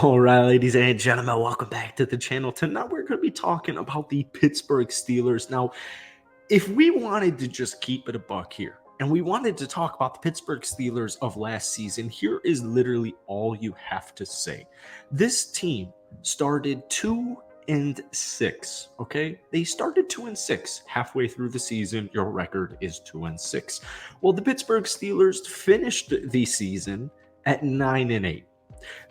All right, ladies and gentlemen, welcome back to the channel. Tonight we're going to be talking about the Pittsburgh Steelers. Now, if we wanted to just keep it a buck here and we wanted to talk about the Pittsburgh Steelers of last season, here is literally all you have to say. This team started 2-6. Okay, they started 2-6 halfway through the season. Your record is 2-6. Well, the Pittsburgh Steelers finished the season at 9-8.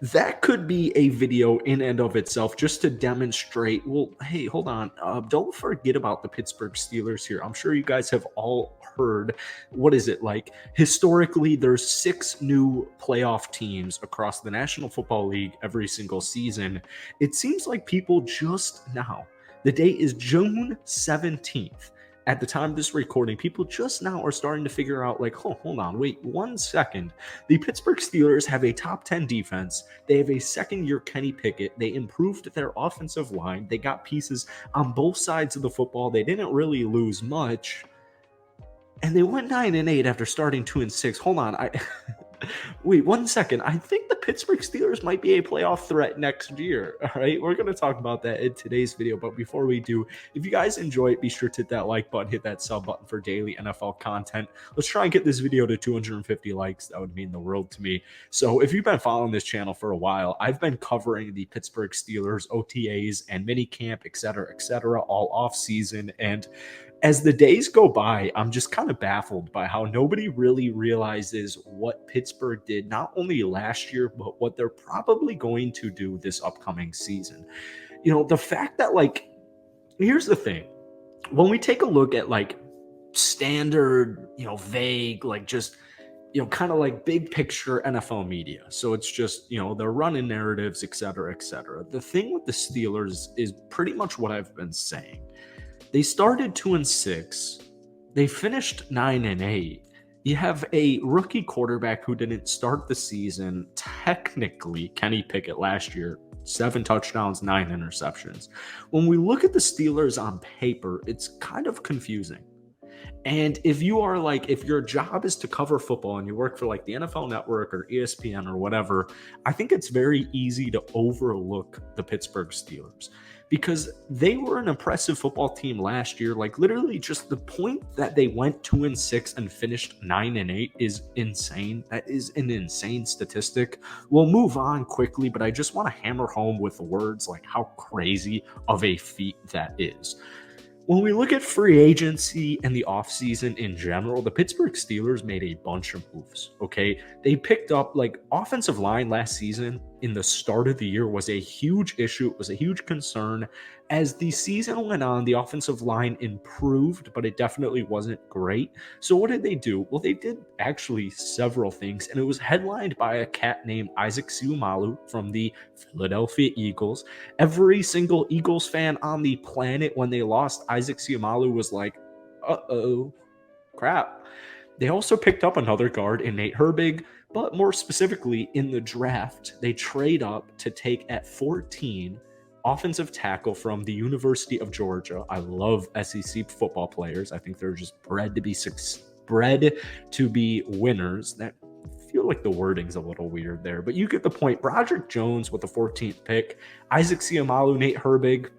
That could be a video in and of itself just to demonstrate, well, hey, hold on, don't forget about the Pittsburgh Steelers here. I'm sure you guys have all heard, what is it, like historically there's 6 new playoff teams across the National Football League every single season. It seems like people just now, the date is June 17th. At the time of this recording, people just now are starting to figure out, like, oh, hold on, wait 1 second. The Pittsburgh Steelers have a top 10 defense. They have a second-year Kenny Pickett. They improved their offensive line. They got pieces on both sides of the football. They didn't really lose much. And they went 9-8 after starting 2-6. Hold on, wait 1 second. I think the Pittsburgh Steelers might be a playoff threat next year. All right, we're going to talk about that in today's video. But before we do, if you guys enjoy it, be sure to hit that like button, hit that sub button for daily NFL content. Let's try and get this video to 250 likes. That would mean the world to me. So if you've been following this channel for a while, I've been covering the Pittsburgh Steelers OTAs and minicamp, etc., all off season. And as the days go by, I'm just kind of baffled by how nobody really realizes what Pittsburgh did, not only last year, but what they're probably going to do this upcoming season. You know, the fact that, like, here's the thing. When we take a look at, like, standard, vague, like, just, kind of like big picture NFL media. So it's just, they're running narratives, etc., etc. The thing with the Steelers is pretty much what I've been saying. They started 2-6. They finished 9-8. You have a rookie quarterback who didn't start the season. Technically, Kenny Pickett last year, 7 touchdowns, 9 interceptions. When we look at the Steelers on paper, it's kind of confusing. And if your job is to cover football and you work for like the NFL Network or ESPN or whatever, I think it's very easy to overlook the Pittsburgh Steelers because they were an impressive football team last year. Like, literally just the point that they went 2-6 and finished 9-8 is insane. That is an insane statistic. We'll move on quickly, but I just want to hammer home with words like how crazy of a feat that is. When we look at free agency and the offseason in general, the Pittsburgh Steelers made a bunch of moves, okay? They picked up, like, offensive line last season in the start of the year was a huge issue. It was a huge concern. As the season went on, the offensive line improved, but it definitely wasn't great. So what did they do? Well, they did actually several things, and it was headlined by a cat named Isaac Seumalo from the Philadelphia Eagles. Every single Eagles fan on the planet, when they lost Isaac Seumalo, was like, uh-oh, crap. They also picked up another guard in Nate Herbig, but more specifically in the draft, they trade up to take at 14 offensive tackle from the University of Georgia. I love SEC football players. I think they're just bred to be winners. That feel like the wording's a little weird there, but you get the point. Broderick Jones with the 14th pick, Isaac Seumalo, Nate Herbig.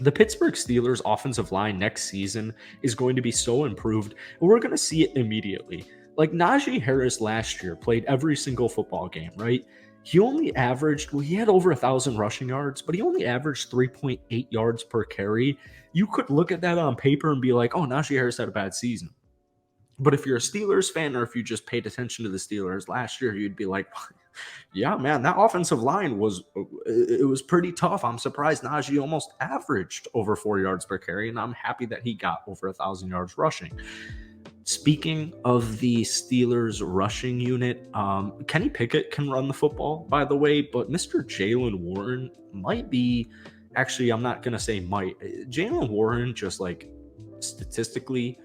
The Pittsburgh Steelers offensive line next season is going to be so improved, and we're going to see it immediately. Like, Najee Harris last year played every single football game, right? He only averaged, he had over 1,000 rushing yards, but he only averaged 3.8 yards per carry. You could look at that on paper and be like, oh, Najee Harris had a bad season. But if you're a Steelers fan, or if you just paid attention to the Steelers last year, you'd be like, yeah, man, that offensive line was pretty tough. I'm surprised Najee almost averaged over 4 yards per carry, and I'm happy that he got over 1,000 yards rushing. Speaking of the Steelers rushing unit, Kenny Pickett can run the football, by the way, but Mr. Jaylen Warren might be, actually, I'm not going to say might. Jaylen Warren, just like statistically,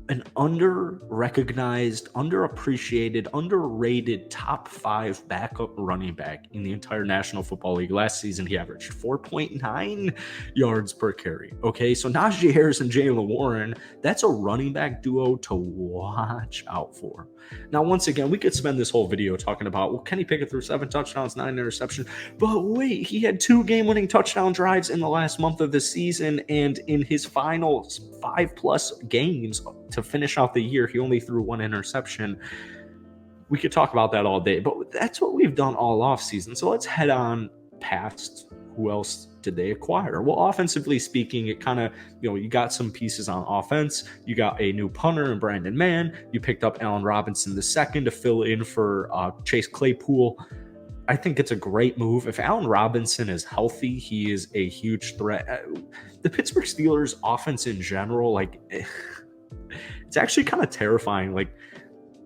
an under-recognized, underappreciated, underrated top 5 backup running back in the entire National Football League. Last season, he averaged 4.9 yards per carry. Okay, so Najee Harris and Jaylen Warren, that's a running back duo to watch out for. Now, once again, we could spend this whole video talking about, well, Kenny Pickett threw 7 touchdowns, 9 interceptions, but wait, he had 2 game-winning touchdown drives in the last month of the season, and in his final 5+ games to finish out the year, he only threw 1 interception. We could talk about that all day, but that's what we've done all offseason. So let's head on past. Who else did they acquire? Well, offensively speaking, it kind of, you got some pieces on offense. You got a new punter in Brandon Mann. You picked up Allen Robinson II to fill in for Chase Claypool. I think it's a great move. If Allen Robinson is healthy, he is a huge threat. The Pittsburgh Steelers offense in general, it's actually kind of terrifying.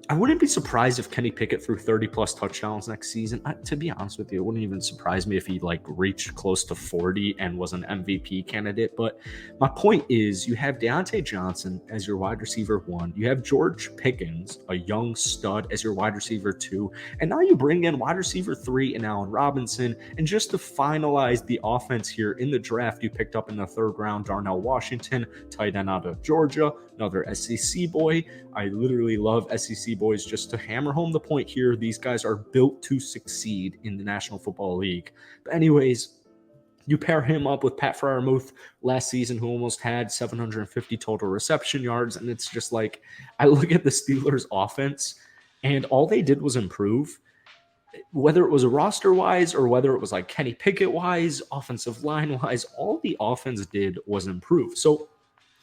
I wouldn't be surprised if Kenny Pickett threw 30+ touchdowns next season. To be honest with you, it wouldn't even surprise me if he reached close to 40 and was an MVP candidate. But my point is, you have Deontay Johnson as your wide receiver 1. You have George Pickens, a young stud, as your wide receiver 2. And now you bring in wide receiver 3 and Allen Robinson. And just to finalize the offense here in the draft, you picked up in the 3rd round Darnell Washington, tight end out of Georgia, another SEC boy. I literally love SEC boys. Just to hammer home the point here, these guys are built to succeed in the National Football League. But anyways, you pair him up with Pat Freiermuth last season, who almost had 750 total reception yards, and it's just I look at the Steelers' offense, and all they did was improve. Whether it was roster-wise or whether it was Kenny Pickett-wise, offensive line-wise, all the offense did was improve. So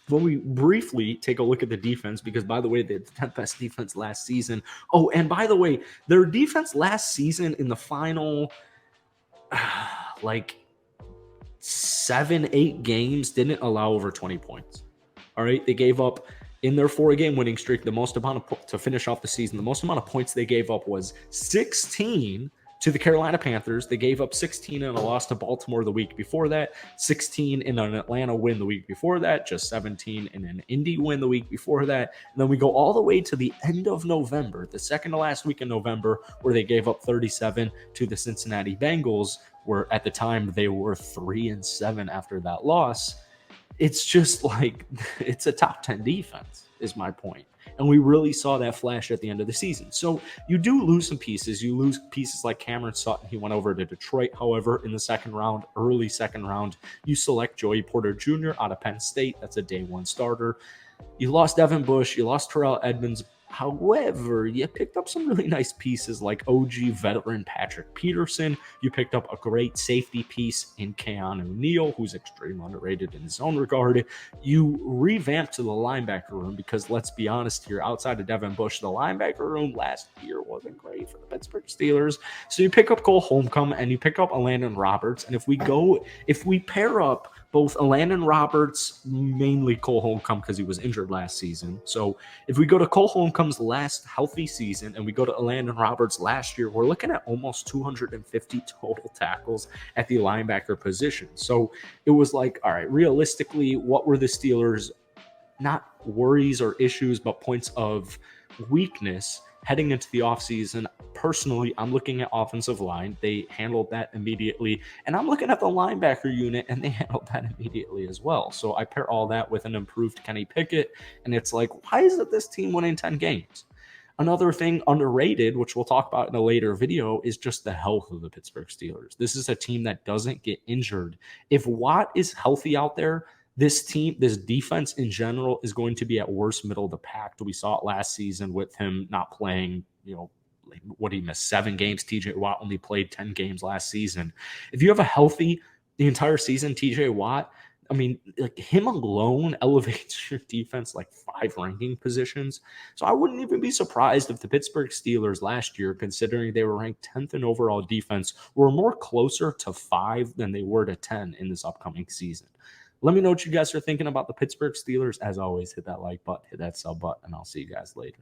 when we briefly take a look at the defense, because, by the way, they had the 10th best defense last season. Oh, and by the way, their defense last season in the final, 7-8 games didn't allow over 20 points. All right, they gave up, in their 4-game winning streak, the most amount to finish off the season, the most amount of points they gave up was 16 to the Carolina Panthers. They gave up 16 in a loss to Baltimore the week before that, 16 in an Atlanta win the week before that, just 17 in an Indy win the week before that. And then we go all the way to the end of November, the second to last week in November, where they gave up 37 to the Cincinnati Bengals, where at the time they were 3-7 after that loss. It's just it's a top 10 defense, is my point. And we really saw that flash at the end of the season. So you do lose some pieces. You lose pieces like Cameron Sutton. He went over to Detroit. However, in the second round, early second round, you select Joey Porter Jr. out of Penn State. That's a day 1 starter. You lost Devin Bush. You lost Terrell Edmonds. However, you picked up some really nice pieces like OG veteran Patrick Peterson. You picked up a great safety piece in Keanu Neal, who's extremely underrated in his own regard. You revamped to the linebacker room because, let's be honest here, outside of Devin Bush, the linebacker room last year wasn't great for the Pittsburgh Steelers. So you pick up Cole Holmcomb and you pick up Elandon Roberts. And if we pair up both Elandon Roberts, mainly Cole Holmcomb because he was injured last season. So if we go to Cole Holmcom's last healthy season and we go to Elandon Roberts last year, we're looking at almost 250 total tackles at the linebacker position. So it was all right, realistically, what were the Steelers' not worries or issues, but points of weakness heading into the offseason? Personally, I'm looking at offensive line. They handled that immediately. And I'm looking at the linebacker unit, and they handled that immediately as well. So I pair all that with an improved Kenny Pickett, and it's why is it this team winning 10 games? Another thing underrated, which we'll talk about in a later video, is just the health of the Pittsburgh Steelers. This is a team that doesn't get injured. If Watt is healthy out there, this defense in general is going to be at worst middle of the pack. We saw it last season with him not playing, what he missed 7 games. TJ Watt only played 10 games last season. If you have a healthy the entire season TJ Watt, I mean, him alone elevates your defense 5 ranking positions. So I wouldn't even be surprised if the Pittsburgh Steelers last year, considering they were ranked 10th in overall defense, were more closer to 5 than they were to 10 in this upcoming season. Let me know what you guys are thinking about the Pittsburgh Steelers. As always, hit that like button, hit that sub button, and I'll see you guys later.